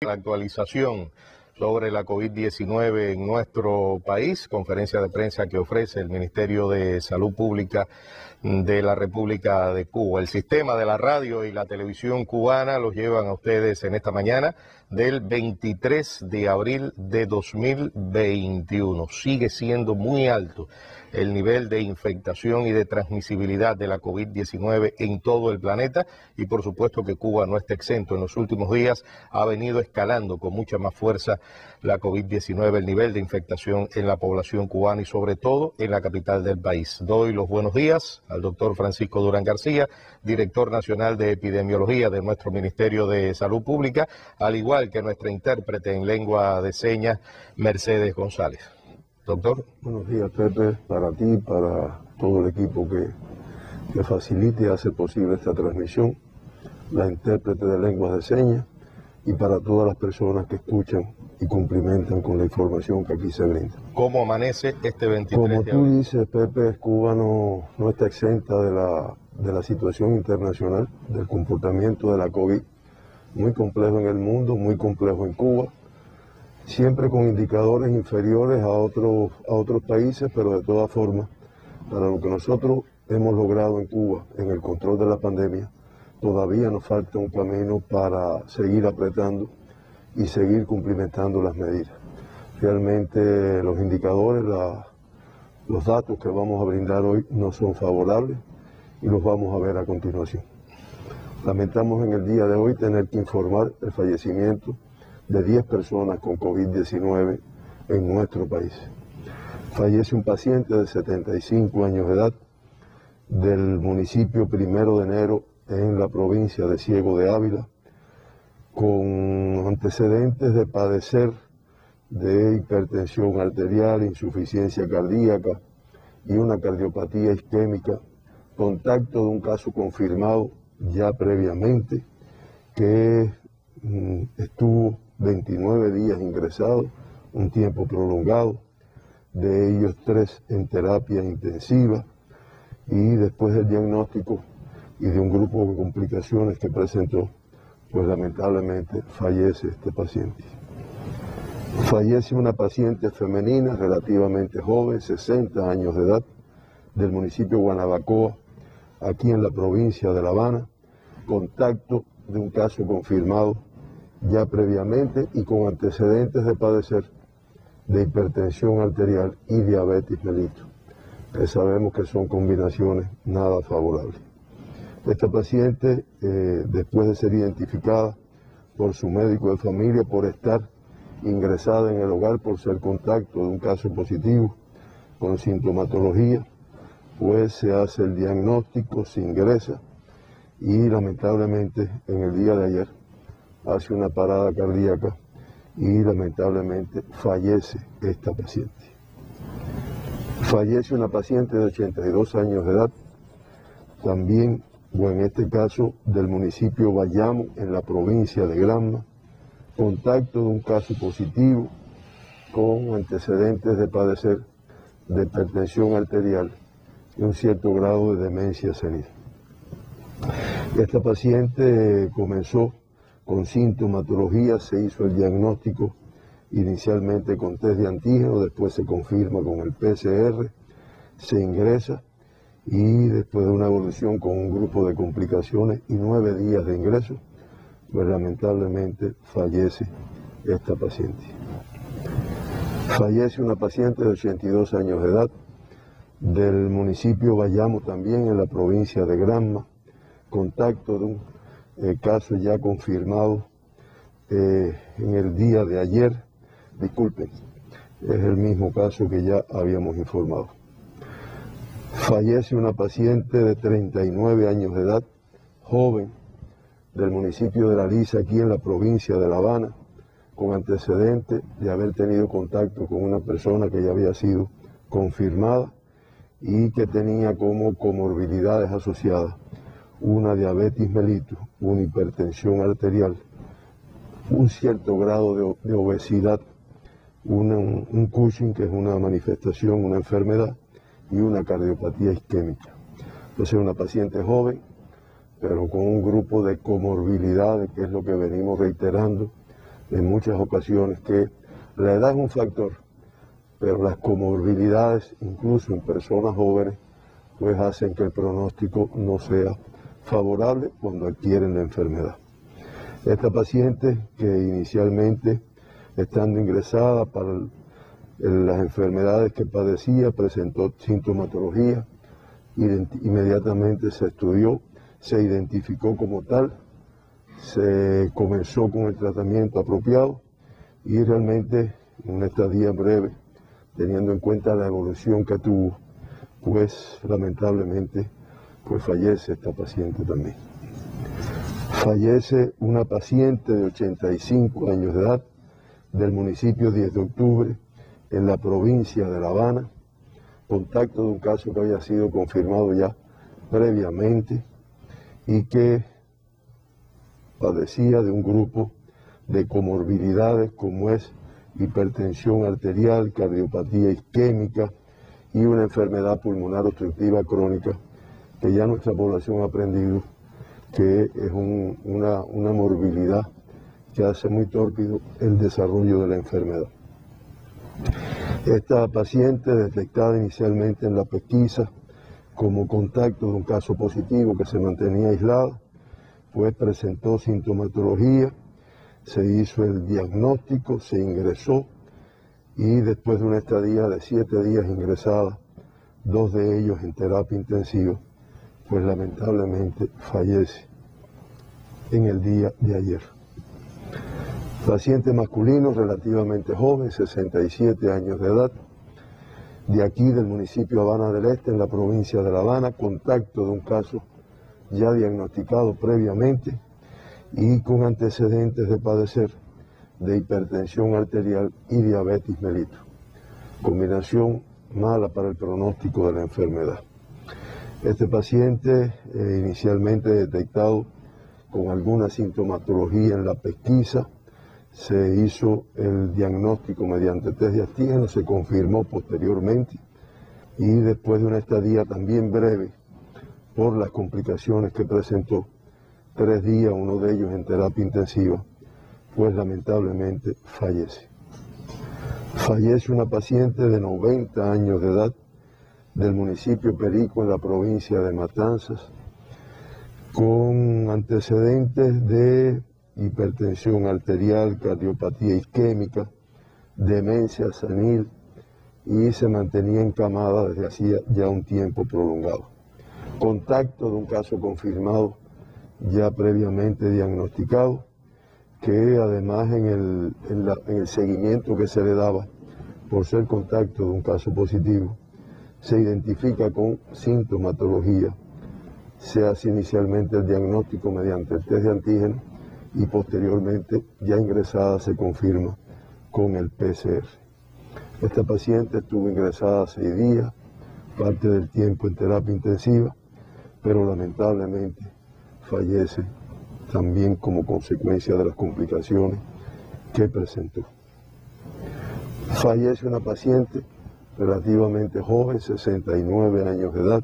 La actualización sobre la COVID-19 en nuestro país, conferencia de prensa que ofrece el Ministerio de Salud Pública de la República de Cuba. El sistema de la radio y la televisión cubana los llevan a ustedes en esta mañana del 23 de abril de 2021. Sigue siendo muy alto el nivel de infectación y de transmisibilidad de la COVID-19 en todo el planeta y por supuesto que Cuba no está exento. En los últimos días ha venido escalando con mucha más fuerza la COVID-19, el nivel de infectación en la población cubana y sobre todo en la capital del país. Doy los buenos días al doctor Francisco Durán García, director nacional de epidemiología de nuestro Ministerio de Salud Pública, al igual que nuestra intérprete en lengua de señas, Mercedes González. Doctor. Buenos días, Pepe, para ti, para todo el equipo que facilite y hace posible esta transmisión, la intérprete de lenguas de señas y para todas las personas que escuchan y cumplimentan con la información que aquí se brinda. ¿Cómo amanece este 23 Como de abril? tú dices, Pepe, Cuba no está exenta de la situación internacional, del comportamiento de la COVID, muy complejo en el mundo, muy complejo en Cuba, siempre con indicadores inferiores a otros países, pero de todas formas, para lo que nosotros hemos logrado en Cuba, en el control de la pandemia, todavía nos falta un camino para seguir apretando y seguir cumplimentando las medidas. Realmente los indicadores, los datos que vamos a brindar hoy no son favorables y los vamos a ver a continuación. Lamentamos en el día de hoy tener que informar el fallecimiento de 10 personas con COVID-19 en nuestro país. Fallece un paciente de 75 años de edad del municipio 1 de enero en la provincia de Ciego de Ávila, con antecedentes de padecer de hipertensión arterial, insuficiencia cardíaca y una cardiopatía isquémica, contacto de un caso confirmado ya previamente que estuvo 29 días ingresado, un tiempo prolongado, de ellos 3 en terapia intensiva y después del diagnóstico y de un grupo de complicaciones que presentó, pues lamentablemente fallece este paciente. Fallece una paciente femenina relativamente joven, 60 años de edad, del municipio Guanabacoa, aquí en la provincia de La Habana, contacto de un caso confirmado ya previamente y con antecedentes de padecer de hipertensión arterial y diabetes mellitus, que sabemos que son combinaciones nada favorables. Esta paciente, después de ser identificada por su médico de familia, por estar ingresada en el hogar, por ser contacto de un caso positivo con sintomatología, pues se hace el diagnóstico, se ingresa y lamentablemente en el día de ayer hace una parada cardíaca y lamentablemente fallece esta paciente. Fallece una paciente de 82 años de edad, también, o en este caso, del municipio Bayamo, en la provincia de Granma, contacto de un caso positivo con antecedentes de padecer de hipertensión arterial y un cierto grado de demencia senil. Esta paciente comenzó con sintomatología, se hizo el diagnóstico inicialmente con test de antígeno, después se confirma con el PCR, se ingresa y después de una evolución con un grupo de complicaciones y 9 días de ingreso, pues lamentablemente fallece esta paciente. Fallece una paciente de 82 años de edad del municipio Bayamo, también en la provincia de Granma, contacto de un caso ya confirmado en el día de ayer, disculpen, es el mismo caso que ya habíamos informado. Fallece una paciente de 39 años de edad, joven, del municipio de La Lisa, aquí en la provincia de La Habana, con antecedentes de haber tenido contacto con una persona que ya había sido confirmada y que tenía como comorbilidades asociadas una diabetes mellitus, una hipertensión arterial, un cierto grado de obesidad, un Cushing, que es una manifestación, una enfermedad, y una cardiopatía isquémica. Entonces, una paciente joven, pero con un grupo de comorbilidades, que es lo que venimos reiterando en muchas ocasiones que la edad es un factor, pero las comorbilidades, incluso en personas jóvenes, pues hacen que el pronóstico no sea favorable cuando adquieren la enfermedad. Esta paciente, que inicialmente, estando ingresada para las enfermedades que padecía, presentó sintomatología, inmediatamente se estudió, se identificó como tal, se comenzó con el tratamiento apropiado y realmente en una estadía breve, teniendo en cuenta la evolución que tuvo, pues lamentablemente pues fallece esta paciente también. Fallece una paciente de 85 años de edad del municipio 10 de octubre en la provincia de La Habana, contacto de un caso que había sido confirmado ya previamente y que padecía de un grupo de comorbilidades como es hipertensión arterial, cardiopatía isquémica y una enfermedad pulmonar obstructiva crónica que ya nuestra población ha aprendido que es una morbilidad que hace muy tórpido el desarrollo de la enfermedad. Esta paciente, detectada inicialmente en la pesquisa como contacto de un caso positivo que se mantenía aislada, pues presentó sintomatología, se hizo el diagnóstico, se ingresó y después de una estadía de 7 días ingresada, 2 de ellos en terapia intensiva, pues lamentablemente fallece en el día de ayer. Paciente masculino relativamente joven, 67 años de edad, de aquí del municipio Habana del Este, en la provincia de La Habana, contacto de un caso ya diagnosticado previamente y con antecedentes de padecer de hipertensión arterial y diabetes mellitus. Combinación mala para el pronóstico de la enfermedad. Este paciente, inicialmente detectado con alguna sintomatología en la pesquisa, se hizo el diagnóstico mediante test de antígenos, se confirmó posteriormente y después de una estadía también breve por las complicaciones que presentó, 3 días, uno de ellos en terapia intensiva, pues lamentablemente fallece. Fallece una paciente de 90 años de edad del municipio Perico en la provincia de Matanzas, con antecedentes de hipertensión arterial, cardiopatía isquémica, demencia senil y se mantenía encamada desde hacía ya un tiempo prolongado. Contacto de un caso confirmado ya previamente diagnosticado, que además en el seguimiento que se le daba por ser contacto de un caso positivo, se identifica con sintomatología, se hace inicialmente el diagnóstico mediante el test de antígeno y posteriormente ya ingresada se confirma con el PCR. Esta paciente estuvo ingresada 6 días, parte del tiempo en terapia intensiva, pero lamentablemente fallece también como consecuencia de las complicaciones que presentó. Fallece una paciente relativamente joven, 69 años de edad,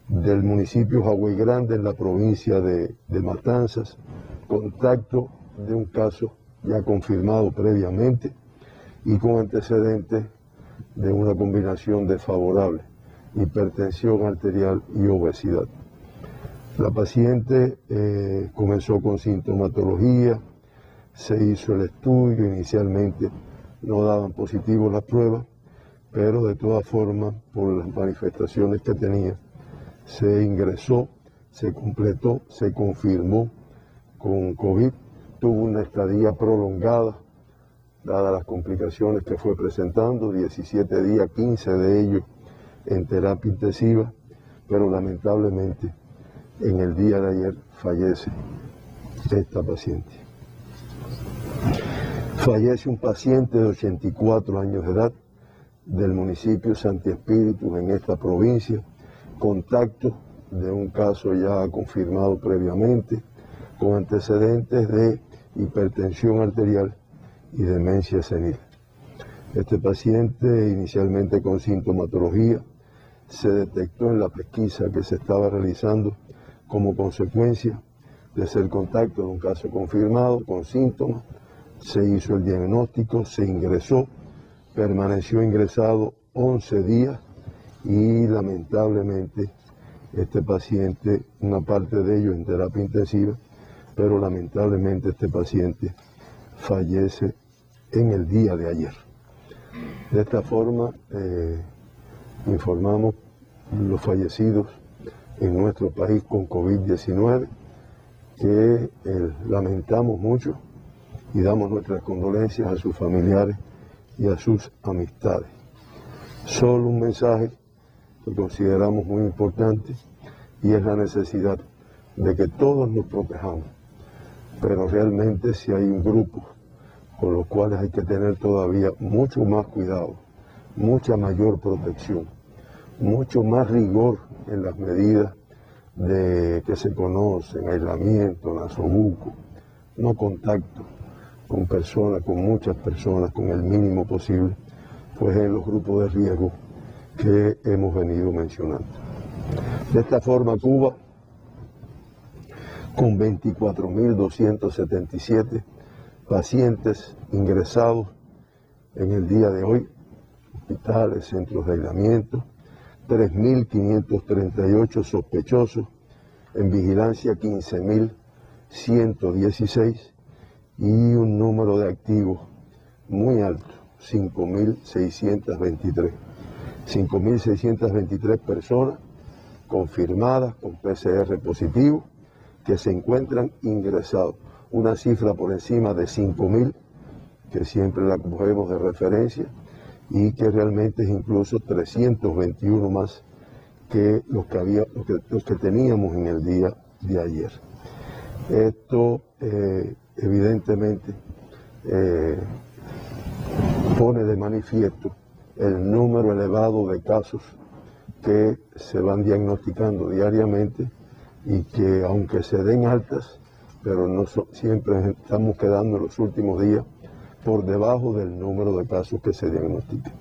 del municipio Jagüey Grande en la provincia de Matanzas, contacto de un caso ya confirmado previamente y con antecedentes de una combinación desfavorable, hipertensión arterial y obesidad. La paciente comenzó con sintomatología, se hizo el estudio, inicialmente no daban positivo las pruebas, pero de todas formas, por las manifestaciones que tenía, se ingresó, se completó, se confirmó con COVID, tuvo una estadía prolongada, dadas las complicaciones que fue presentando, 17 días, 15 de ellos en terapia intensiva, pero lamentablemente en el día de ayer fallece esta paciente. Fallece un paciente de 84 años de edad del municipio Santi Espíritu en esta provincia, contacto de un caso ya confirmado previamente, con antecedentes de hipertensión arterial y demencia senil. Este paciente, inicialmente con sintomatología, se detectó en la pesquisa que se estaba realizando como consecuencia de ser contacto de un caso confirmado con síntomas, se hizo el diagnóstico, se ingresó, permaneció ingresado 11 días y lamentablemente este paciente, una parte de ello en terapia intensiva, pero lamentablemente este paciente fallece en el día de ayer. De esta forma informamos los fallecidos en nuestro país con COVID-19, que lamentamos mucho y damos nuestras condolencias a sus familiares y a sus amistades. Solo un mensaje que consideramos muy importante y es la necesidad de que todos nos protejamos, pero realmente si hay un grupo con los cuales hay que tener todavía mucho más cuidado, mucha mayor protección, mucho más rigor en las medidas que se conocen, aislamiento, nasobuco, no contacto con personas, con muchas personas, con el mínimo posible, pues en los grupos de riesgo que hemos venido mencionando. De esta forma, Cuba, con 24.277 pacientes ingresados en el día de hoy, hospitales, centros de aislamiento, 3.538 sospechosos, en vigilancia 15.116 y un número de activos muy alto, 5.623. 5.623 personas confirmadas con PCR positivo que se encuentran ingresados. Una cifra por encima de 5.000, que siempre la cogemos de referencia, y que realmente es incluso 321 más que los que teníamos en el día de ayer. Esto evidentemente pone de manifiesto el número elevado de casos que se van diagnosticando diariamente y que aunque se den altas, pero no siempre estamos quedando en los últimos días por debajo del número de casos que se diagnostican.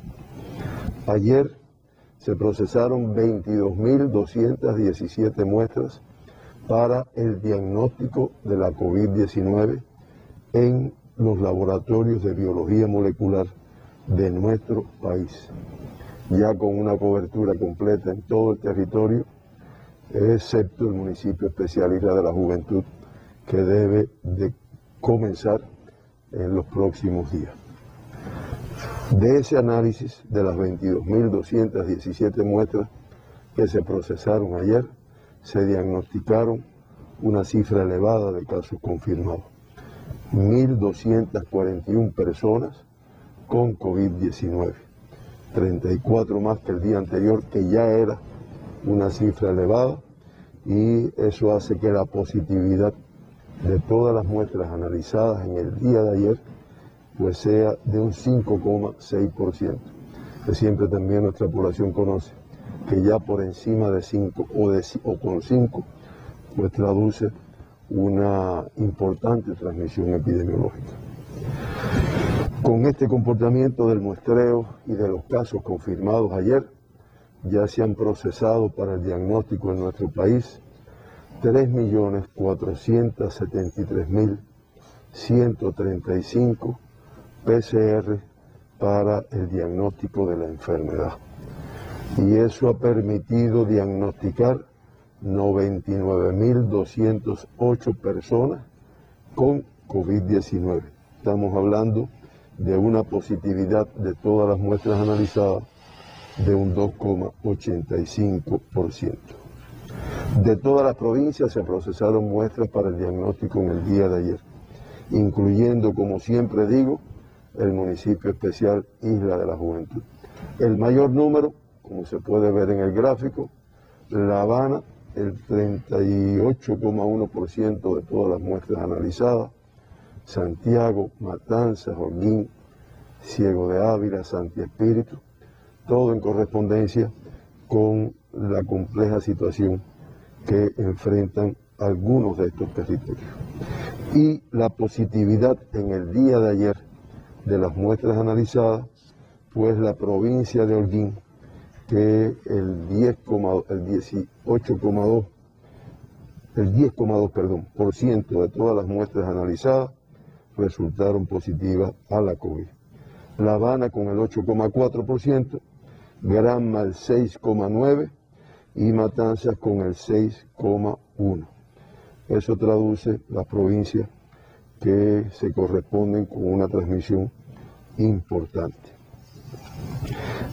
Ayer se procesaron 22.217 muestras para el diagnóstico de la COVID-19 en los laboratorios de biología molecular de nuestro país, ya con una cobertura completa en todo el territorio, excepto el municipio especial Isla de la Juventud, que debe de comenzar en los próximos días. De ese análisis de las 22.217 muestras que se procesaron ayer, se diagnosticaron una cifra elevada de casos confirmados. 1.241 personas con COVID-19, 34 más que el día anterior, que ya era una cifra elevada, y eso hace que la positividad de todas las muestras analizadas en el día de ayer pues sea de un 5,6%, que siempre también nuestra población conoce, que ya por encima de 5 o con 5 pues traduce una importante transmisión epidemiológica. Con este comportamiento del muestreo y de los casos confirmados ayer, ya se han procesado para el diagnóstico en nuestro país 3.473.135 PCR para el diagnóstico de la enfermedad. Y eso ha permitido diagnosticar 99.208 personas con COVID-19. Estamos hablando de una positividad de todas las muestras analizadas de un 2,85%. De todas las provincias se procesaron muestras para el diagnóstico en el día de ayer, incluyendo, como siempre digo, el municipio especial Isla de la Juventud. El mayor número, como se puede ver en el gráfico, La Habana, el 38,1% de todas las muestras analizadas, Santiago, Matanzas, Holguín, Ciego de Ávila, Santi Espíritu, todo en correspondencia con la compleja situación que enfrentan algunos de estos territorios. Y la positividad en el día de ayer de las muestras analizadas, pues la provincia de Holguín, que el 10,2% de todas las muestras analizadas resultaron positivas a la COVID. La Habana con el 8,4%, Granma el 6,9% y Matanzas con el 6,1%. Eso traduce las provincias que se corresponden con una transmisión importante.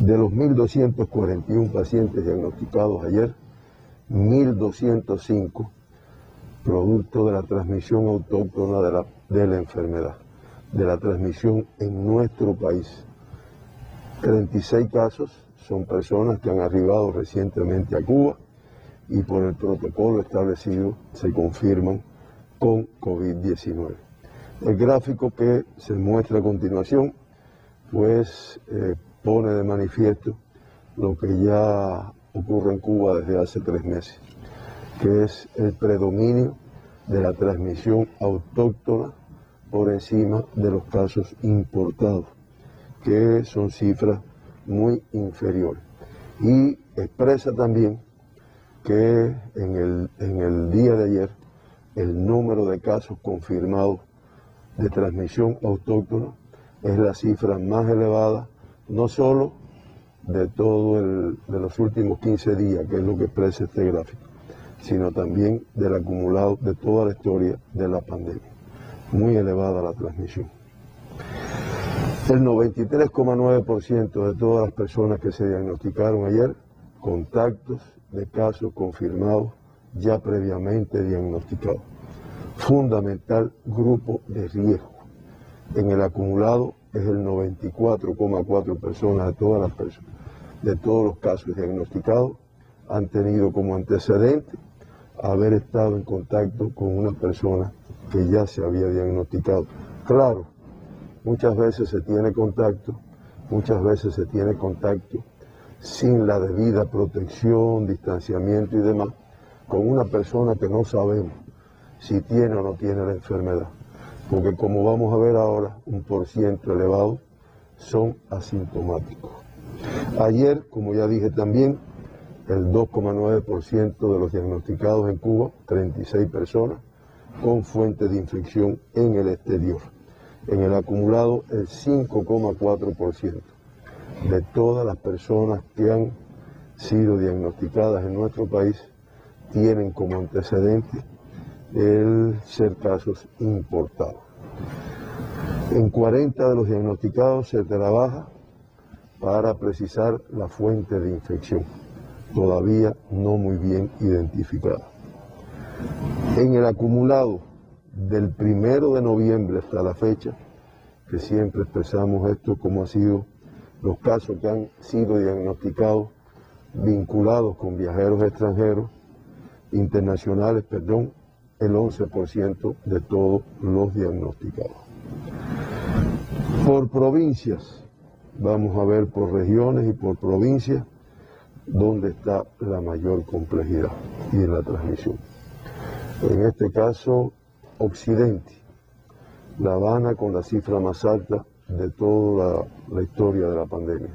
De los 1.241 pacientes diagnosticados ayer, 1.205 producto de la transmisión autóctona de la enfermedad, de la transmisión en nuestro país. 36 casos son personas que han arribado recientemente a Cuba y por el protocolo establecido se confirman con COVID-19. El gráfico que se muestra a continuación pues pone de manifiesto lo que ya ocurre en Cuba desde hace 3 meses, que es el predominio de la transmisión autóctona por encima de los casos importados, que son cifras muy inferiores. Y expresa también que en el día de ayer el número de casos confirmados de transmisión autóctona es la cifra más elevada, no solo de los últimos 15 días, que es lo que expresa este gráfico, sino también del acumulado de toda la historia de la pandemia. Muy elevada la transmisión. El 93,9% de todas las personas que se diagnosticaron ayer, contactos de casos confirmados ya previamente diagnosticados. Fundamental grupo de riesgo. En el acumulado es el 94,4% personas de todos los casos diagnosticados han tenido como antecedente haber estado en contacto con una persona que ya se había diagnosticado. Claro, muchas veces se tiene contacto sin la debida protección, distanciamiento y demás, con una persona que no sabemos si tiene o no tiene la enfermedad. Porque como vamos a ver ahora, un % elevado son asintomáticos. Ayer, como ya dije también, el 2,9% de los diagnosticados en Cuba, 36 personas, con fuente de infección en el exterior. En el acumulado, el 5,4% de todas las personas que han sido diagnosticadas en nuestro país tienen como antecedente el ser casos importados. En 40 de los diagnosticados se trabaja para precisar la fuente de infección, todavía no muy bien identificada. En el acumulado del 1 de noviembre hasta la fecha, que siempre expresamos esto como ha sido los casos que han sido diagnosticados vinculados con viajeros extranjeros, internacionales, el 11% de todos los diagnosticados. Por provincias, vamos a ver por regiones y por provincias dónde está la mayor complejidad y en la transmisión. En este caso, Occidente, La Habana con la cifra más alta de toda la historia de la pandemia.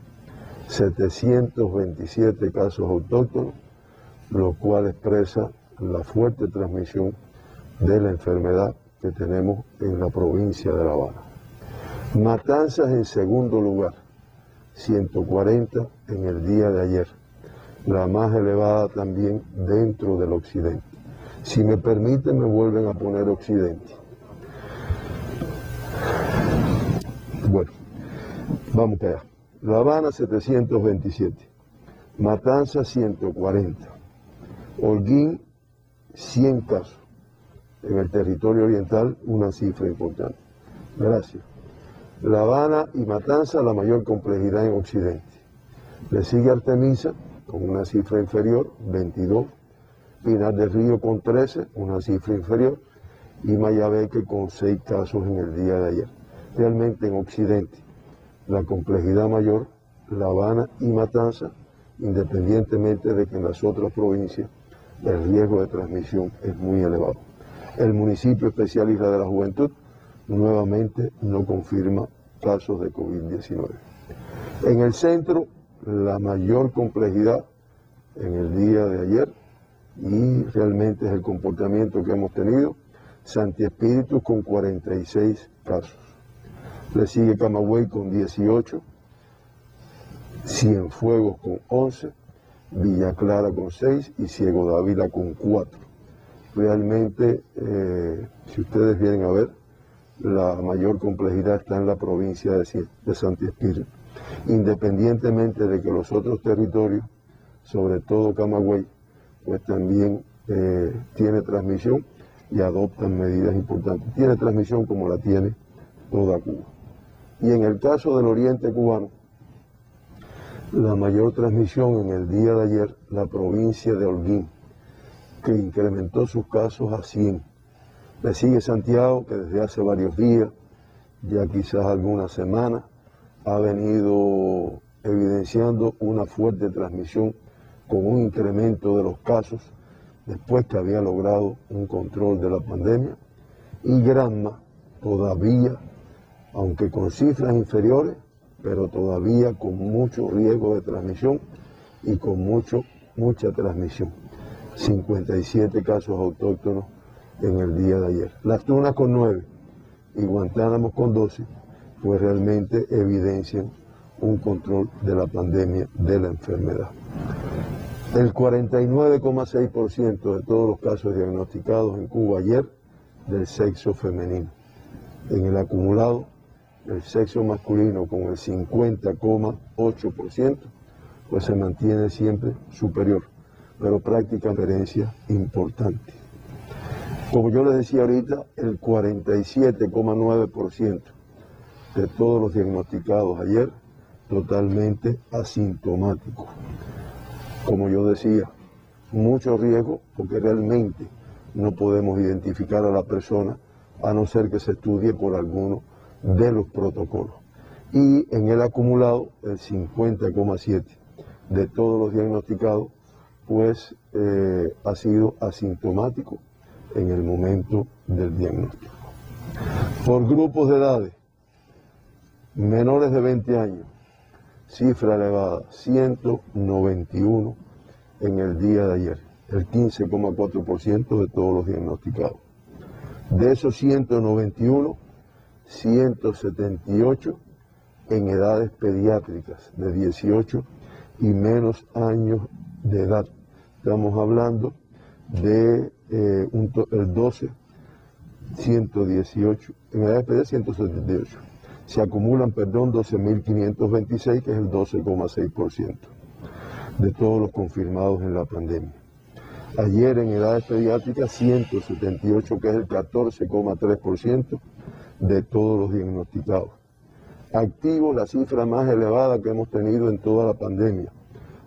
727 casos autóctonos, lo cual expresa la fuerte transmisión de la enfermedad que tenemos en la provincia de La Habana. Matanzas en segundo lugar, 140 en el día de ayer, la más elevada también dentro del occidente. Si me permiten, me vuelven a poner occidente. Bueno, vamos para allá. La Habana 727, Matanzas 140, Holguín 100 casos. En el territorio oriental una cifra importante. Gracias. La Habana y Matanzas la mayor complejidad en occidente. Le sigue Artemisa con una cifra inferior, 22, Pinar del Río con 13, una cifra inferior, y Mayabeque con 6 casos en el día de ayer. Realmente en occidente la complejidad mayor, La Habana y Matanzas, independientemente de que en las otras provincias el riesgo de transmisión es muy elevado. El municipio especial Isla de la Juventud nuevamente no confirma casos de COVID-19. En el centro, la mayor complejidad en el día de ayer, y realmente es el comportamiento que hemos tenido, Santi Espíritus con 46 casos. Le sigue Camagüey con 18, Cienfuegos con 11, Villa Clara con 6 y Ciego de Ávila con 4. Realmente, si ustedes vienen a ver, la mayor complejidad está en la provincia de Santi Espíritu. Independientemente de que los otros territorios, sobre todo Camagüey, pues también tiene transmisión y adoptan medidas importantes. Tiene transmisión como la tiene toda Cuba. Y en el caso del oriente cubano, la mayor transmisión en el día de ayer, la provincia de Holguín, que incrementó sus casos a 100. Le sigue Santiago, que desde hace varios días, ya quizás algunas semanas, ha venido evidenciando una fuerte transmisión con un incremento de los casos después que había logrado un control de la pandemia. Y Granma todavía, aunque con cifras inferiores, pero todavía con mucho riesgo de transmisión y con mucha transmisión. 57 casos autóctonos en el día de ayer. Las Tunas con 9 y Guantánamo con 12, pues realmente evidencian un control de la pandemia, de la enfermedad. El 49,6% de todos los casos diagnosticados en Cuba ayer del sexo femenino. En el acumulado, el sexo masculino con el 50,8%, pues se mantiene siempre superior, pero práctica diferencia importante. Como yo les decía ahorita, el 47,9% de todos los diagnosticados ayer totalmente asintomáticos. Como yo decía, mucho riesgo porque realmente no podemos identificar a la persona a no ser que se estudie por alguno de los protocolos. Y en el acumulado, el 50,7% de todos los diagnosticados, pues ha sido asintomático en el momento del diagnóstico. Por grupos de edades, menores de 20 años, cifra elevada, 191 en el día de ayer, el 15,4% de todos los diagnosticados. De esos 191, 178 en edades pediátricas de 18 y menos años de edad. Estamos hablando de el 12, 118, en edades pediátricas 178. Se acumulan, 12.526, que es el 12,6% de todos los confirmados en la pandemia. Ayer en edades pediátricas 178, que es el 14,3% de todos los diagnosticados. Activos, la cifra más elevada que hemos tenido en toda la pandemia.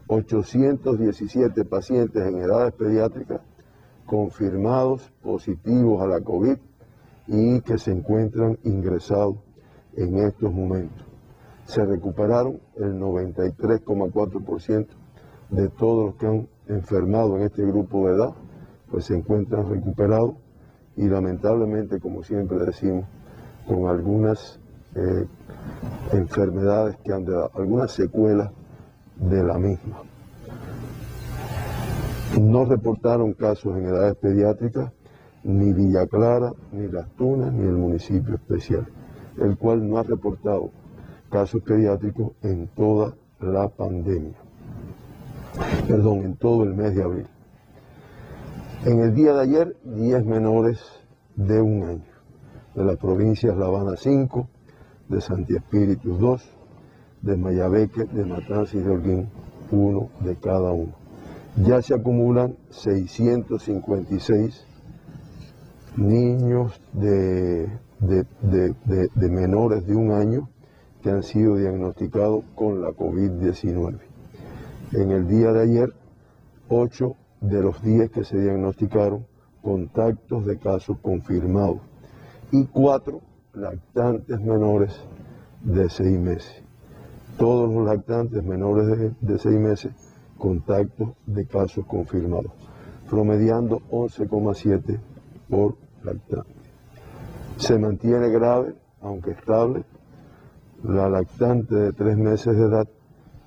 817 pacientes en edades pediátricas confirmados positivos a la COVID y que se encuentran ingresados en estos momentos. Se recuperaron el 93,4% de todos los que han enfermado en este grupo de edad, pues se encuentran recuperados y lamentablemente, como siempre decimos, con algunas enfermedades que han dado, algunas secuelas de la misma. No reportaron casos en edades pediátricas ni Villa Clara, ni Las Tunas, ni el municipio especial, el cual no ha reportado casos pediátricos en toda la pandemia. En todo el mes de abril. En el día de ayer, 10 menores de 1 año, de las provincias La Habana 5, de Santi Espíritus 2, de Mayabeque, de Matanzas y de Holguín, 1 de cada uno. Ya se acumulan 656 niños de menores de 1 año que han sido diagnosticados con la COVID-19. En el día de ayer, 8 de los 10 que se diagnosticaron contactos de casos confirmados y 4 lactantes menores de 6 meses. Todos los lactantes menores de 6 meses, contactos de casos confirmados, promediando 11,7 por lactante. Se mantiene grave, aunque estable, la lactante de 3 meses de edad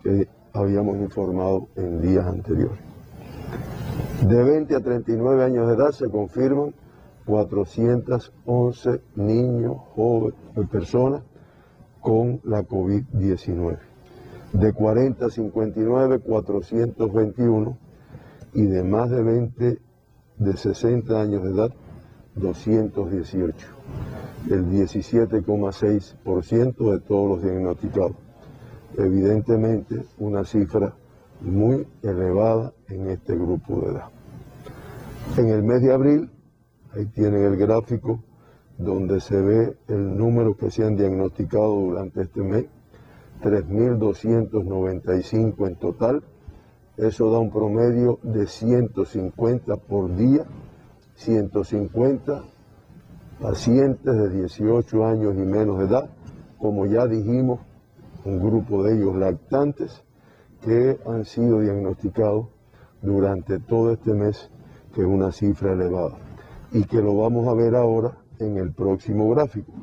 que habíamos informado en días anteriores. De 20 a 39 años de edad se confirman 411 niños, jóvenes, personas con la COVID-19. De 40 a 59, 421, y de más de 60 años de edad, 218. El 17,6% de todos los diagnosticados. Evidentemente, una cifra muy elevada en este grupo de edad. En el mes de abril, ahí tienen el gráfico donde se ve el número que se han diagnosticado durante este mes, 3.295 en total. Eso da un promedio de 150 por día, 150 pacientes de 18 años y menos de edad, como ya dijimos, un grupo de ellos lactantes que han sido diagnosticados durante todo este mes, que es una cifra elevada, y que lo vamos a ver ahora en el próximo gráfico,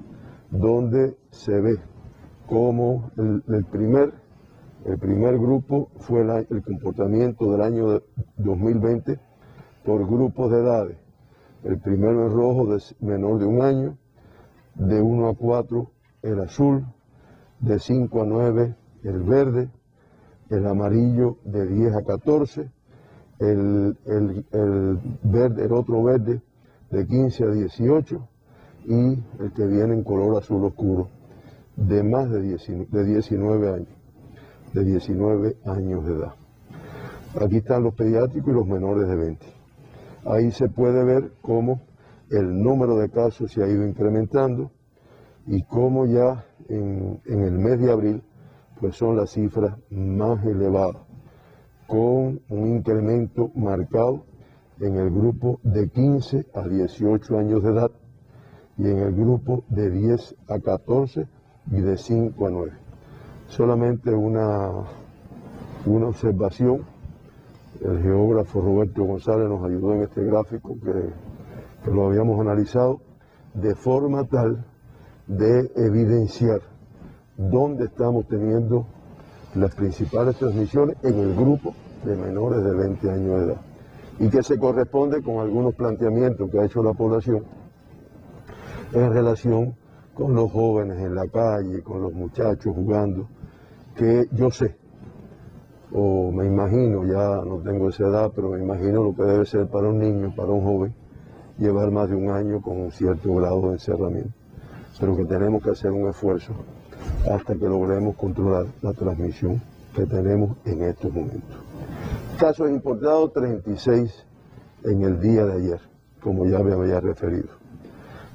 donde se ve cómo el primer grupo fue el comportamiento del año 2020 por grupos de edades. El primero en rojo, de menor de 1 año, de 1 a 4 el azul, de 5 a 9 el verde, el amarillo de 10 a 14, el otro verde de 15 a 18 y el que viene en color azul oscuro de más de 19 años de edad. Aquí están los pediátricos y los menores de 20. Ahí se puede ver cómo el número de casos se ha ido incrementando y cómo ya en el mes de abril pues son las cifras más elevadas, con un incremento marcado en el grupo de 15 a 18 años de edad y en el grupo de 10 a 14 y de 5 a 9. Solamente una observación. El geógrafo Roberto González nos ayudó en este gráfico que lo habíamos analizado de forma tal de evidenciar dónde estamos teniendo las principales transmisiones en el grupo de menores de 20 años de edad y que se corresponde con algunos planteamientos que ha hecho la población en relación con los jóvenes en la calle, con los muchachos jugando, que yo sé, o me imagino, ya no tengo esa edad, pero me imagino lo que debe ser para un niño, para un joven, llevar más de 1 año con un cierto grado de encerramiento, pero que tenemos que hacer un esfuerzo hasta que logremos controlar la transmisión que tenemos en estos momentos. Casos importados, 36 en el día de ayer, como ya me había referido.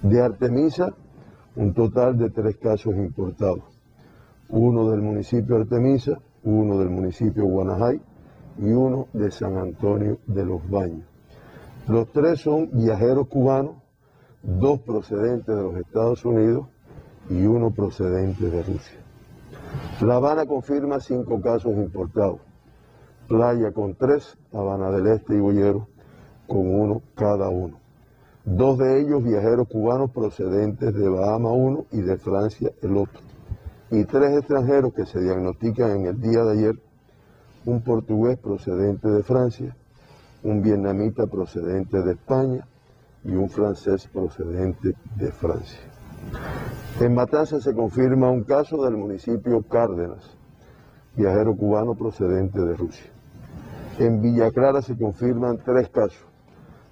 De Artemisa, un total de 3 casos importados. 1 del municipio de Artemisa, 1 del municipio de Guanajay y 1 de San Antonio de los Baños. Los 3 son viajeros cubanos, 2 procedentes de los Estados Unidos y 1 procedente de Rusia. La Habana confirma 5 casos importados. Playa con 3, Habana del Este y Boyero con 1 cada uno. 2 de ellos viajeros cubanos procedentes de Bahama 1 y de Francia el otro. Y 3 extranjeros que se diagnostican en el día de ayer, un portugués procedente de Francia, un vietnamita procedente de España y un francés procedente de Francia. En Matanzas se confirma un caso del municipio Cárdenas, viajero cubano procedente de Rusia. En Villa Clara se confirman 3 casos,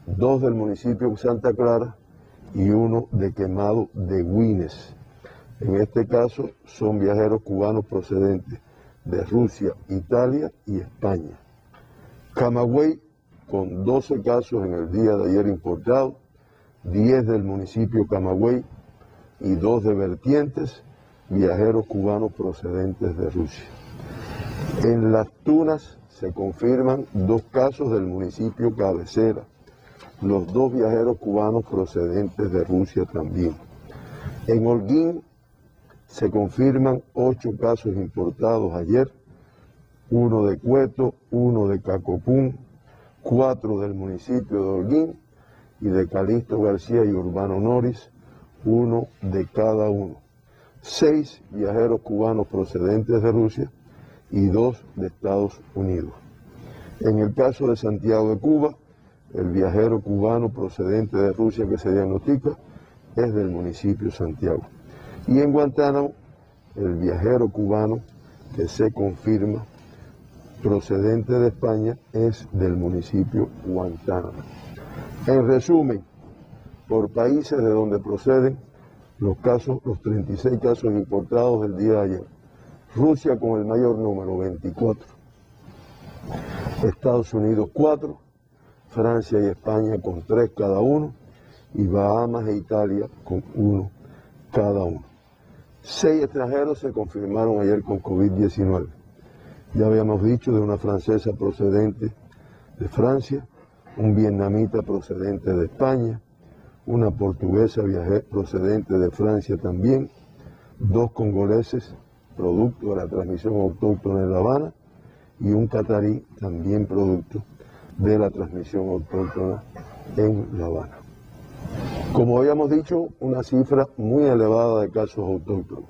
2 del municipio de Santa Clara y 1 de Quemado de Güines. En este caso son viajeros cubanos procedentes de Rusia, Italia y España. Camagüey con 12 casos en el día de ayer importados, 10 del municipio Camagüey y 2 de Vertientes, viajeros cubanos procedentes de Rusia. En Las Tunas se confirman 2 casos del municipio Cabecera, los 2 viajeros cubanos procedentes de Rusia también. En Holguín se confirman 8 casos importados ayer, 1 de Cueto, 1 de Cacopún, 4 del municipio de Holguín y de Calixto García y Urbano Noris, 1 de cada uno. 6 viajeros cubanos procedentes de Rusia y 2 de Estados Unidos. En el caso de Santiago de Cuba, el viajero cubano procedente de Rusia que se diagnostica es del municipio Santiago. Y en Guantánamo, el viajero cubano que se confirma procedente de España es del municipio Guantánamo. En resumen, por países de donde proceden los 36 casos importados del día de ayer. Rusia con el mayor número, 24. Estados Unidos 4, Francia y España con 3 cada uno, y Bahamas e Italia con 1 cada uno. 6 extranjeros se confirmaron ayer con COVID-19. Ya habíamos dicho de una francesa procedente de Francia, un vietnamita procedente de España, una portuguesa procedente de Francia también, 2 congoleses producto de la transmisión autóctona en La Habana y un catarí también producto de la transmisión autóctona en La Habana. Como habíamos dicho, una cifra muy elevada de casos autóctonos,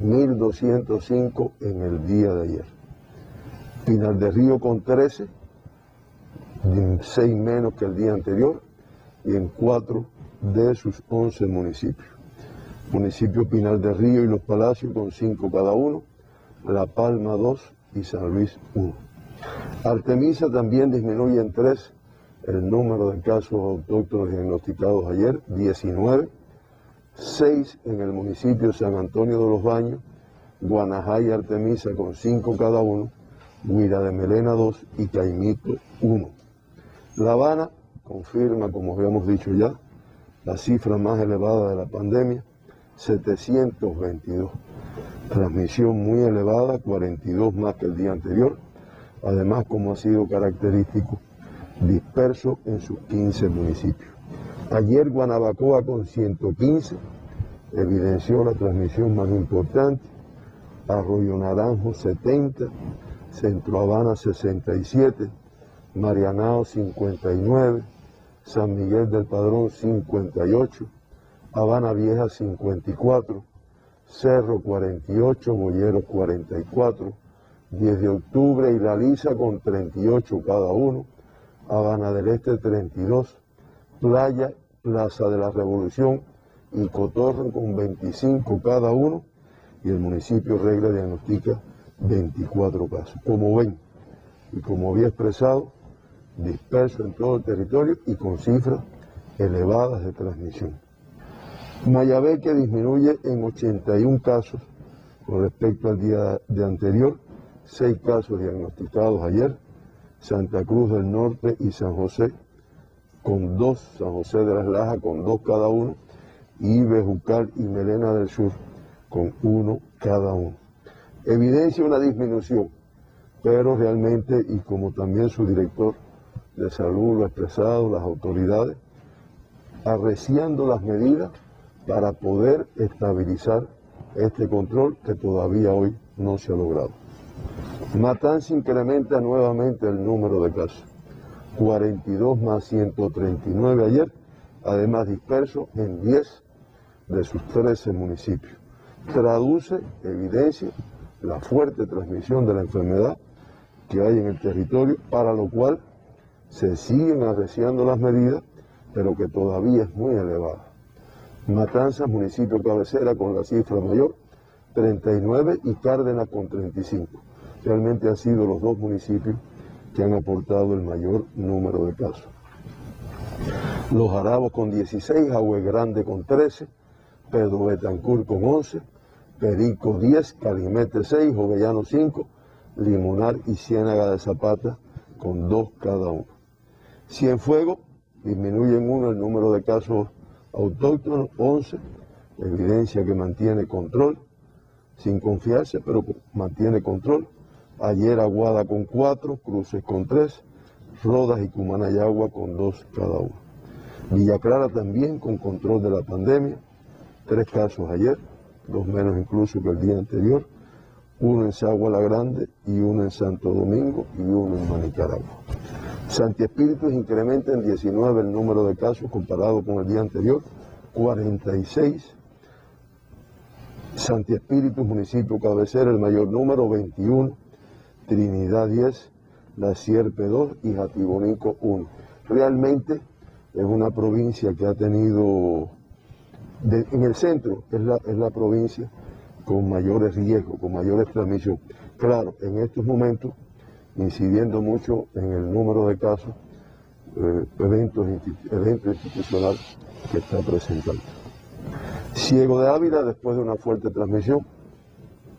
1.205 en el día de ayer. Pinar del Río con 13, 6 menos que el día anterior, y en 4 de sus 11 municipios. Municipio Pinar del Río y Los Palacios con 5 cada uno, La Palma 2 y San Luis 1. Artemisa también disminuye en 3 el número de casos autóctonos diagnosticados ayer, 19, 6 en el municipio San Antonio de los Baños, Guanajá y Artemisa con 5 cada uno, Guira de Melena 2 y Caimito 1. La Habana confirma, como habíamos dicho ya, la cifra más elevada de la pandemia, 722. Transmisión muy elevada, 42 más que el día anterior. Además, como ha sido característico, disperso en sus 15 municipios. Ayer Guanabacoa con 115 evidenció la transmisión más importante, Arroyo Naranjo 70, Centro Habana 67, Marianao 59, San Miguel del Padrón 58, Habana Vieja 54, Cerro 48, Boyeros 44, 10 de octubre y La Lisa con 38 cada uno, Habana del Este 32, Playa, Plaza de la Revolución y Cotorro con 25 cada uno, y el municipio Regla diagnostica 24 casos. Como ven, y como había expresado, disperso en todo el territorio y con cifras elevadas de transmisión. Mayabeque disminuye en 81 casos con respecto al día de anterior, 6 casos diagnosticados ayer, Santa Cruz del Norte y San José con 2, San José de las Lajas con 2 cada uno, y Bejucal y Melena del Sur con 1 cada uno. Evidencia una disminución, pero realmente, y como también su director de salud lo ha expresado, las autoridades, arreciando las medidas para poder estabilizar este control que todavía hoy no se ha logrado. Matanza incrementa nuevamente el número de casos, 42 más 139 ayer, además disperso en 10 de sus 13 municipios. Traduce, evidencia, la fuerte transmisión de la enfermedad que hay en el territorio, para lo cual se siguen arreciando las medidas, pero que todavía es muy elevada. Matanzas, municipio cabecera con la cifra mayor, 39, y Cárdenas con 35. Realmente han sido los 2 municipios que han aportado el mayor número de casos. Los Jarabos con 16, Agüe Grande con 13, Pedro Betancur con 11, Perico 10, Calimete 6, Jovellanos 5, Limonar y Ciénaga de Zapata con 2 cada uno. Cienfuegos disminuye en 1 el número de casos autóctonos, 11, evidencia que mantiene control, sin confiarse, pero mantiene control. Ayer Aguada con 4, Cruces con 3, Rodas y Cumanayagua con 2 cada uno. Villa Clara también con control de la pandemia, 3 casos ayer, 2 menos incluso que el día anterior, 1 en Sagua la Grande y 1 en Santo Domingo y 1 en Manicaragua. Santi Espíritus incrementa en 19 el número de casos comparado con el día anterior, 46. Santi Espíritus, municipio cabecera, el mayor número, 21. Trinidad 10, La Sierpe 2 y Jatibonico 1. Realmente es una provincia que ha tenido, en el centro es la provincia con mayores riesgos, con mayores transmisiones. Claro, en estos momentos, incidiendo mucho en el número de casos, eventos institucionales que está presentando. Ciego de Ávila, después de una fuerte transmisión,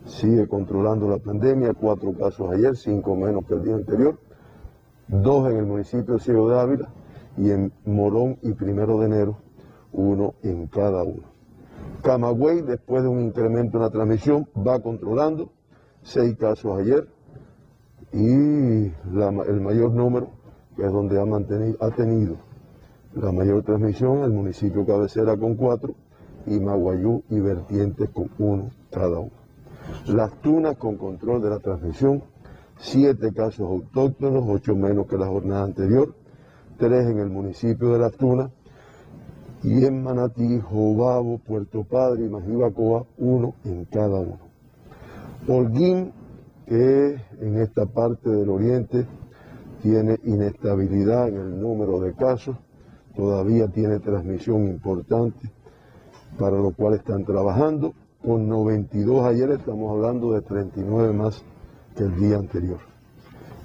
sigue controlando la pandemia, 4 casos ayer, 5 menos que el día anterior, 2 en el municipio de Ciego de Ávila, y en Morón y 1 de enero, 1 en cada uno. Camagüey, después de un incremento en la transmisión, va controlando, 6 casos ayer, y el mayor número, que es donde ha tenido la mayor transmisión, el municipio cabecera con 4, y Maguayú y Vertientes con 1 cada uno. Las Tunas con control de la transmisión, 7 casos autóctonos, 8 menos que la jornada anterior, 3 en el municipio de Las Tunas, y en Manatí, Jobabo, Puerto Padre y Majibacoa, 1 en cada uno. Holguín, que en esta parte del oriente tiene inestabilidad en el número de casos, todavía tiene transmisión importante, para lo cual están trabajando. Con 92 ayer, estamos hablando de 39 más que el día anterior.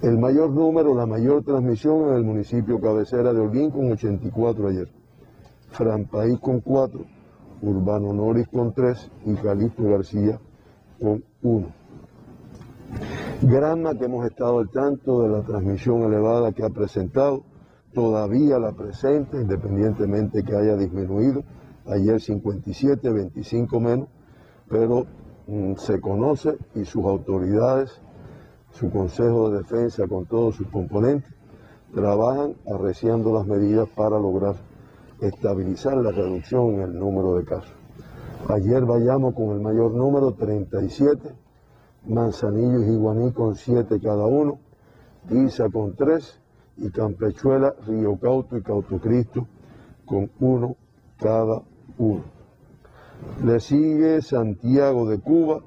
El mayor número, la mayor transmisión en el municipio cabecera de Holguín con 84 ayer. Franpaís con 4, Urbano Noris con 3 y Calixto García con 1. Granma, que hemos estado al tanto de la transmisión elevada que ha presentado, todavía la presenta, independientemente que haya disminuido. Ayer 57, 25 menos, pero se conoce y sus autoridades, su Consejo de Defensa con todos sus componentes, trabajan arreciando las medidas para lograr estabilizar la reducción en el número de casos. Ayer vayamos con el mayor número, 37, Manzanillo y Jiguaní con 7 cada uno, Isa con 3 y Campechuela, Río Cauto y Cauto Cristo con 1 cada uno. Le sigue Santiago de Cuba,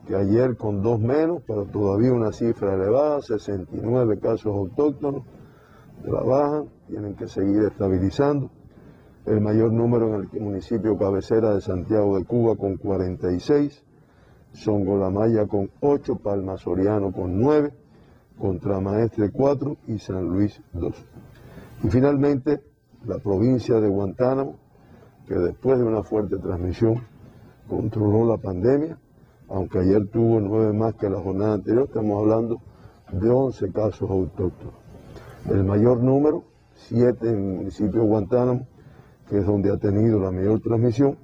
que ayer con 2 menos, pero todavía una cifra elevada, 69 casos autóctonos, trabajan, tienen que seguir estabilizando. El mayor número en el municipio cabecera de Santiago de Cuba con 46, Songolamaya con 8, Palma Soriano con 9, Contramaestre 4 y San Luis 2. Y finalmente, la provincia de Guantánamo, que después de una fuerte transmisión controló la pandemia, aunque ayer tuvo 9 más que la jornada anterior, estamos hablando de 11 casos autóctonos. El mayor número, 7 en el municipio de Guantánamo, que es donde ha tenido la mayor transmisión,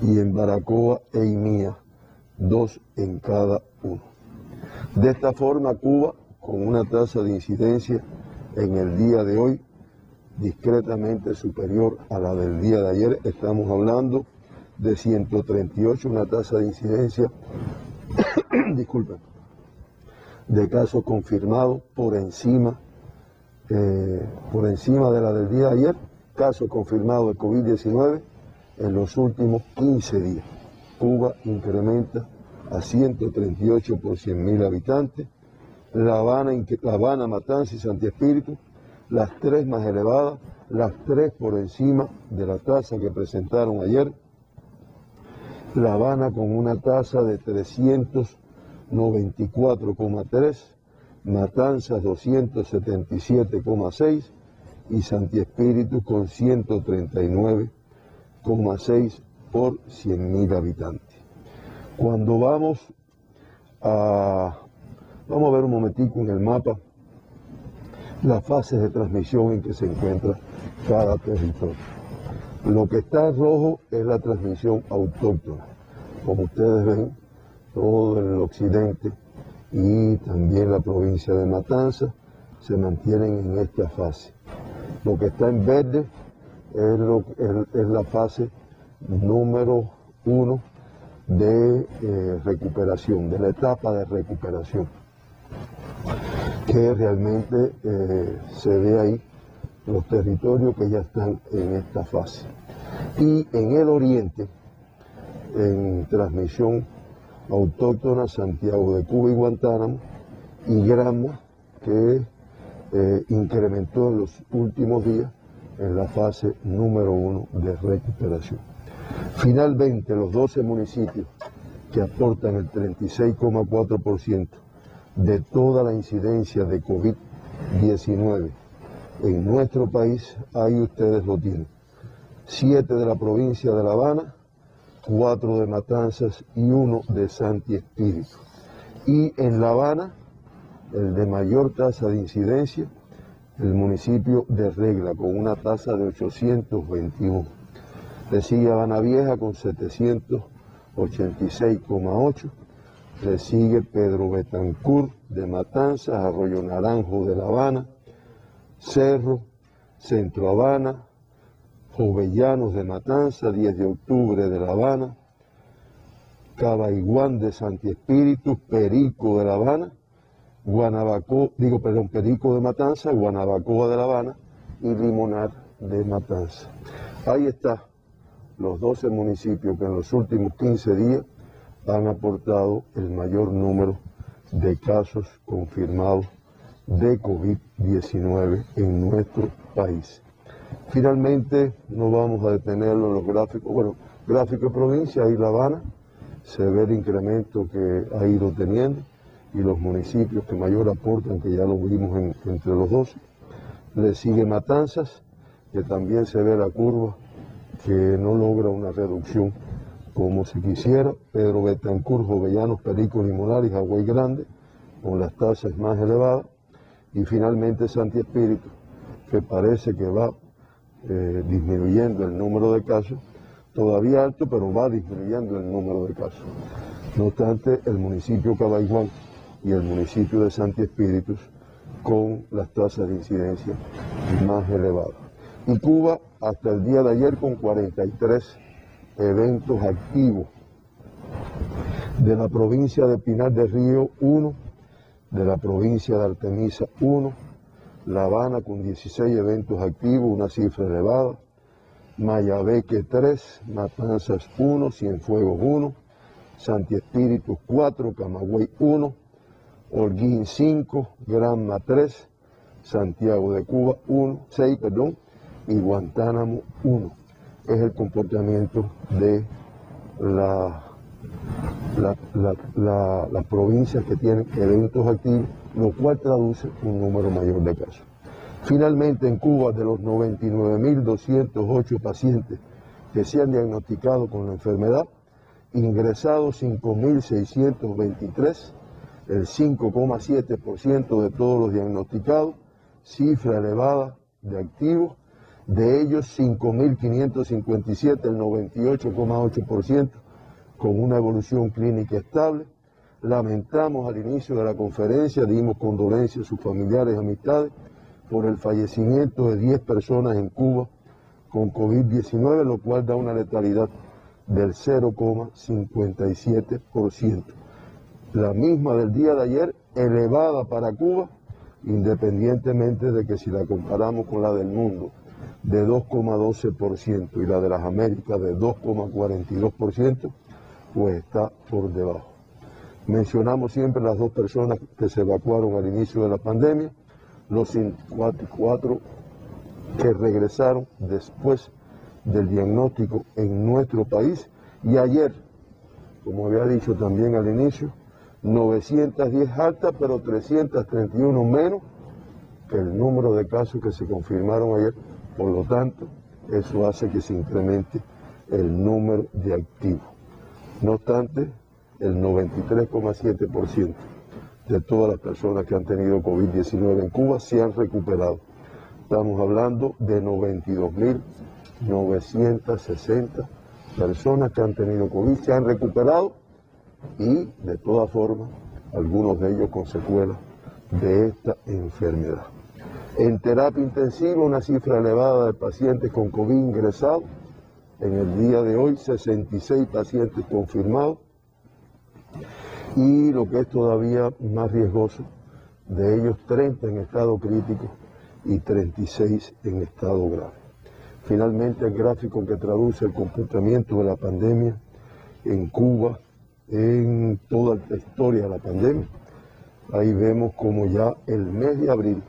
y en Baracoa e Imía, 2 en cada uno. De esta forma, Cuba, con una tasa de incidencia en el día de hoy discretamente superior a la del día de ayer, estamos hablando de 138, una tasa de incidencia, disculpen, de casos confirmados por encima de la del día de ayer, casos confirmados de COVID-19 en los últimos 15 días. Cuba incrementa a 138 por 100.000 habitantes, La Habana, Matanzas y Santi Espíritu, las 3 más elevadas, las 3 por encima de la tasa que presentaron ayer. La Habana con una tasa de 394,3, Matanzas 277,6 y Santi Espíritu con 139,6 por 100.000 habitantes. Cuando vamos a ver un momentico en el mapa las fases de transmisión en que se encuentra cada territorio. Lo que está en rojo es la transmisión autóctona. Como ustedes ven, todo el occidente y también la provincia de Matanzas se mantienen en esta fase. Lo que está en verde es la fase número 1 de recuperación, de la etapa de recuperación, que realmente se ve ahí los territorios que ya están en esta fase. Y en el oriente, en transmisión autóctona, Santiago de Cuba y Guantánamo, y Granma, que incrementó en los últimos días en la fase número 1 de recuperación. Finalmente, los 12 municipios que aportan el 36,4% de toda la incidencia de COVID-19 en nuestro país, ahí ustedes lo tienen. 7 de la provincia de La Habana, 4 de Matanzas y 1 de Santi Espíritu. Y en La Habana, el de mayor tasa de incidencia, el municipio de Regla, con una tasa de 821. Le sigue Habana Vieja con 786,8. Le sigue Pedro Betancur de Matanzas, Arroyo Naranjo de La Habana, Cerro, Centro Habana, Jovellanos de Matanzas, 10 de octubre de La Habana, Cabaiguán de Santi Espíritu, Perico de La Habana, Perico de Matanzas, Guanabacoa de La Habana y Limonar de Matanzas. Ahí está los 12 municipios que en los últimos 15 días han aportado el mayor número de casos confirmados de COVID-19 en nuestro país. Finalmente, no vamos a detenerlo en los gráficos. Bueno, gráfico de provincia, ahí La Habana, se ve el incremento que ha ido teniendo y los municipios que mayor aportan, que ya lo vimos entre los 12. Le sigue Matanzas, que también se ve la curva, que no logra una reducción como se quisiera. Pedro Betancur, Jovellanos, Perico, Limonar y Hawái Grande, con las tasas más elevadas. Y finalmente Santi Espíritu, que parece que va disminuyendo el número de casos, todavía alto, pero va disminuyendo el número de casos. No obstante, el municipio Cabaiguán y el municipio de Santi Espíritu con las tasas de incidencia más elevadas. Y Cuba, hasta el día de ayer, con 43 eventos activos. De la provincia de Pinar del Río, 1, de la provincia de Artemisa, 1, La Habana con 16 eventos activos, una cifra elevada, Mayabeque 3, Matanzas 1, Cienfuegos 1, Santi Espíritu 4, Camagüey 1, Holguín 5, Granma 3, Santiago de Cuba 6, y Guantánamo 1. Es el comportamiento de las provincias que tienen eventos activos, lo cual traduce un número mayor de casos. Finalmente, en Cuba, de los 99.208 pacientes que se han diagnosticado con la enfermedad, ingresados 5.623, el 5,7% de todos los diagnosticados, cifra elevada de activos, de ellos 5.557, el 98,8%, con una evolución clínica estable. Lamentamos al inicio de la conferencia, dimos condolencias a sus familiares y amistades por el fallecimiento de 10 personas en Cuba con COVID-19, lo cual da una letalidad del 0,57%. La misma del día de ayer, elevada para Cuba, independientemente de que si la comparamos con la del mundo, de 2,12% y la de las Américas de 2,42%, pues está por debajo. Mencionamos siempre las 2 personas que se evacuaron al inicio de la pandemia, los 54 que regresaron después del diagnóstico en nuestro país, y ayer, como había dicho también al inicio, 910 altas, pero 331 menos que el número de casos que se confirmaron ayer. Por lo tanto, eso hace que se incremente el número de activos. No obstante, el 93,7% de todas las personas que han tenido COVID-19 en Cuba se han recuperado. Estamos hablando de 92.960 personas que han tenido COVID, se han recuperado y, de todas formas, algunos de ellos con secuelas de esta enfermedad. En terapia intensiva, una cifra elevada de pacientes con COVID ingresados. En el día de hoy, 66 pacientes confirmados. Y lo que es todavía más riesgoso, de ellos 30 en estado crítico y 36 en estado grave. Finalmente, el gráfico que traduce el comportamiento de la pandemia en Cuba, en toda la historia de la pandemia. Ahí vemos como ya el mes de abril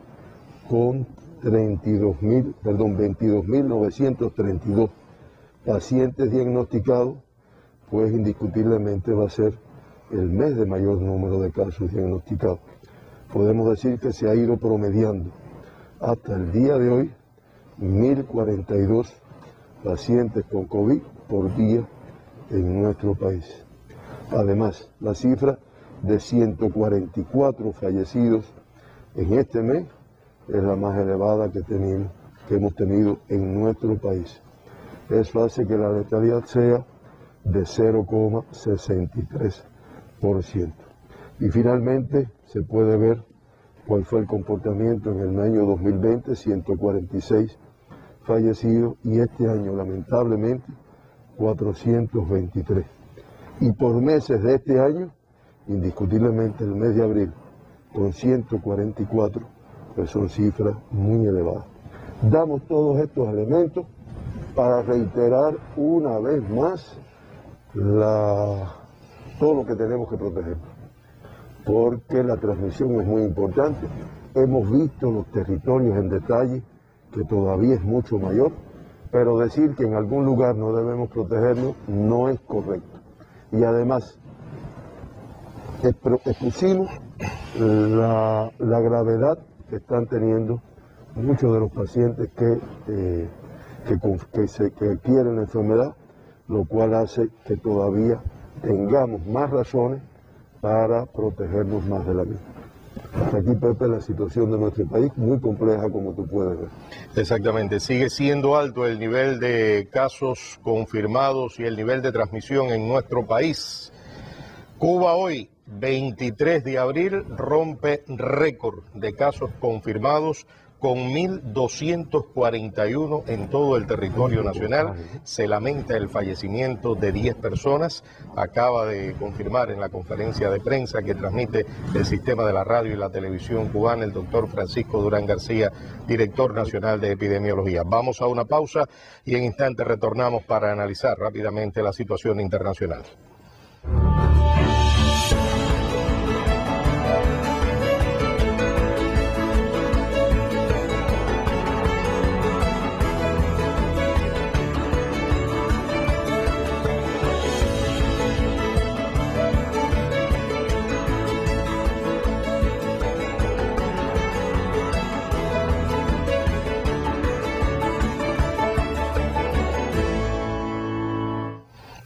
con 22.932 pacientes diagnosticados, pues indiscutiblemente va a ser el mes de mayor número de casos diagnosticados. Podemos decir que se ha ido promediando hasta el día de hoy 1.042 pacientes con COVID por día en nuestro país. Además, la cifra de 144 fallecidos en este mes es la más elevada que hemos tenido en nuestro país. Eso hace que la letalidad sea de 0,63%. Y finalmente se puede ver cuál fue el comportamiento en el año 2020, 146 fallecidos, y este año lamentablemente 423. Y por meses de este año, indiscutiblemente el mes de abril, con 144, pues son cifras muy elevadas. Damos todos estos elementos para reiterar una vez más todo lo que tenemos que proteger, porque la transmisión es muy importante. Hemos visto los territorios en detalle, que todavía es mucho mayor, pero decir que en algún lugar no debemos protegernos no es correcto. Y además, expusimos la gravedad que están teniendo muchos de los pacientes que adquieren la enfermedad, lo cual hace que todavía tengamos más razones para protegernos más de la misma. Hasta aquí, Pepe, la situación de nuestro país, muy compleja como tú puedes ver. Exactamente, sigue siendo alto el nivel de casos confirmados y el nivel de transmisión en nuestro país. Cuba hoy, 23 de abril, rompe récord de casos confirmados con 1.241 en todo el territorio nacional. Se lamenta el fallecimiento de 10 personas. Acaba de confirmar en la conferencia de prensa que transmite el sistema de la radio y la televisión cubana el doctor Francisco Durán García, director nacional de epidemiología. Vamos a una pausa y en instantes retornamos para analizar rápidamente la situación internacional.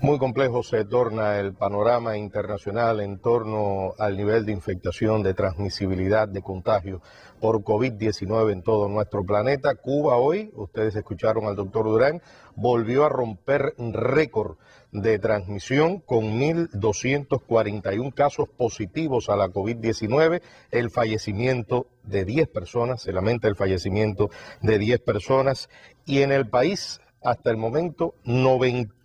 Muy complejo se torna el panorama internacional en torno al nivel de infectación, de transmisibilidad, de contagio por COVID-19 en todo nuestro planeta. Cuba hoy, ustedes escucharon al doctor Durán, volvió a romper récord de transmisión con 1.241 casos positivos a la COVID-19, el fallecimiento de 10 personas, se lamenta el fallecimiento de 10 personas, y en el país hasta el momento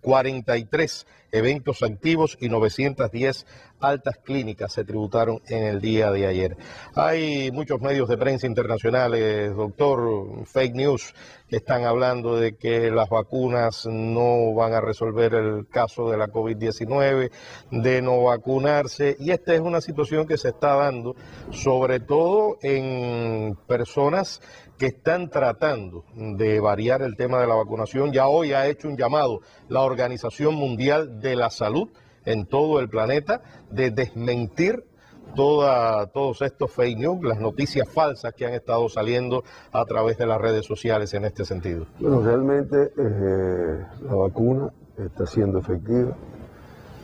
43 eventos activos y 910 altas clínicas se tributaron en el día de ayer. Hay muchos medios de prensa internacionales, doctor, fake news, que están hablando de que las vacunas no van a resolver el caso de la COVID-19, de no vacunarse, y esta es una situación que se está dando sobre todo en personas que están tratando de variar el tema de la vacunación. Ya hoy ha hecho un llamado la Organización Mundial de la Salud en todo el planeta de desmentir todos estos fake news, las noticias falsas que han estado saliendo a través de las redes sociales en este sentido. Bueno, realmente la vacuna está siendo efectiva.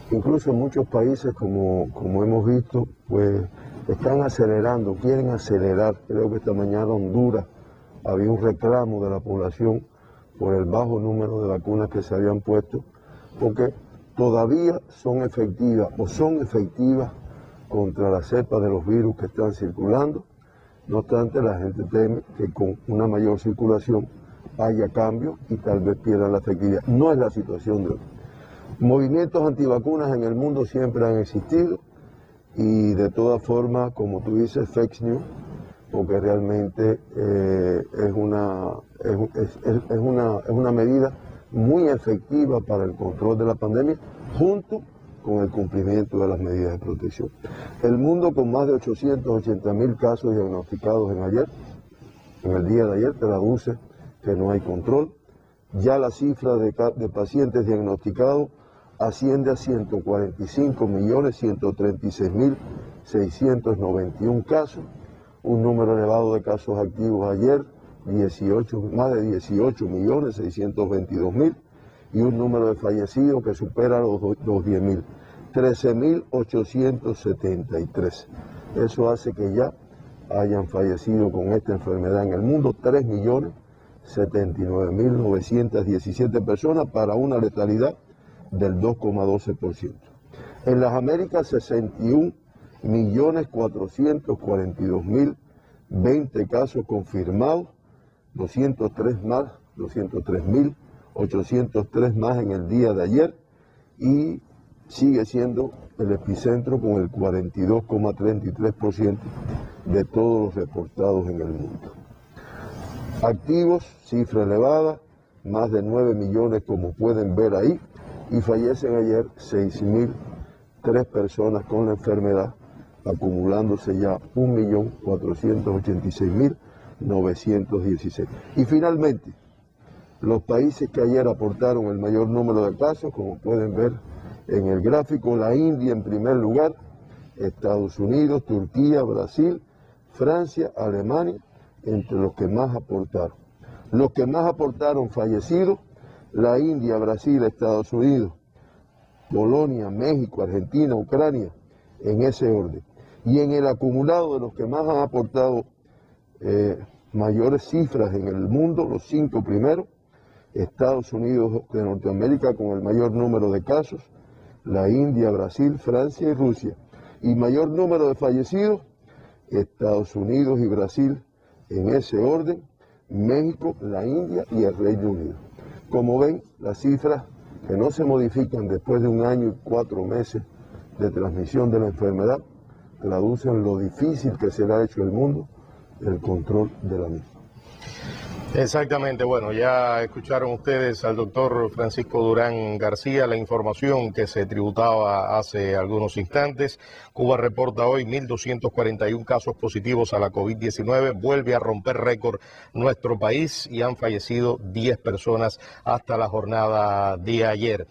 Incluso en muchos países, como hemos visto, pues están acelerando, quieren acelerar. Creo que esta mañana Honduras había un reclamo de la población por el bajo número de vacunas que se habían puesto, porque todavía son efectivas contra la cepa de los virus que están circulando. No obstante, la gente teme que con una mayor circulación haya cambios y tal vez pierdan la efectividad. No es la situación de hoy. Movimientos antivacunas en el mundo siempre han existido y de todas formas, como tú dices, fake news, porque realmente es una medida muy efectiva para el control de la pandemia, junto con el cumplimiento de las medidas de protección. El mundo, con más de 880.000 casos diagnosticados en ayer, en el día de ayer traduce que no hay control. Ya la cifra de pacientes diagnosticados asciende a 145.136.691 casos, un número elevado de casos activos ayer, más de 18.622.000, y un número de fallecidos que supera los 10.000, 13.873. Eso hace que ya hayan fallecido con esta enfermedad en el mundo 3.079.917 personas, para una letalidad del 2,12%. En las Américas, 61.442.020 casos confirmados, 203.803 más en el día de ayer, y sigue siendo el epicentro con el 42,33% de todos los reportados en el mundo. Activos, cifra elevada, más de 9 millones como pueden ver ahí, y fallecen ayer 6.003 personas con la enfermedad, acumulándose ya 1.486.916. Y finalmente, los países que ayer aportaron el mayor número de casos, como pueden ver en el gráfico: la India en primer lugar, Estados Unidos, Turquía, Brasil, Francia, Alemania, entre los que más aportaron. Los que más aportaron fallecidos: la India, Brasil, Estados Unidos, Polonia, México, Argentina, Ucrania, en ese orden. Y en el acumulado de los que más han aportado mayores cifras en el mundo, los 5 primeros: Estados Unidos de Norteamérica con el mayor número de casos, la India, Brasil, Francia y Rusia. Y mayor número de fallecidos: Estados Unidos y Brasil en ese orden, México, la India y el Reino Unido. Como ven, las cifras que no se modifican después de 1 año y 4 meses de transmisión de la enfermedad traducen lo difícil que se le ha hecho al mundo el control de la misma. Exactamente, bueno, ya escucharon ustedes al doctor Francisco Durán García, la información que se tributaba hace algunos instantes. Cuba reporta hoy 1.241 casos positivos a la COVID-19, vuelve a romper récord nuestro país y han fallecido 10 personas hasta la jornada de ayer.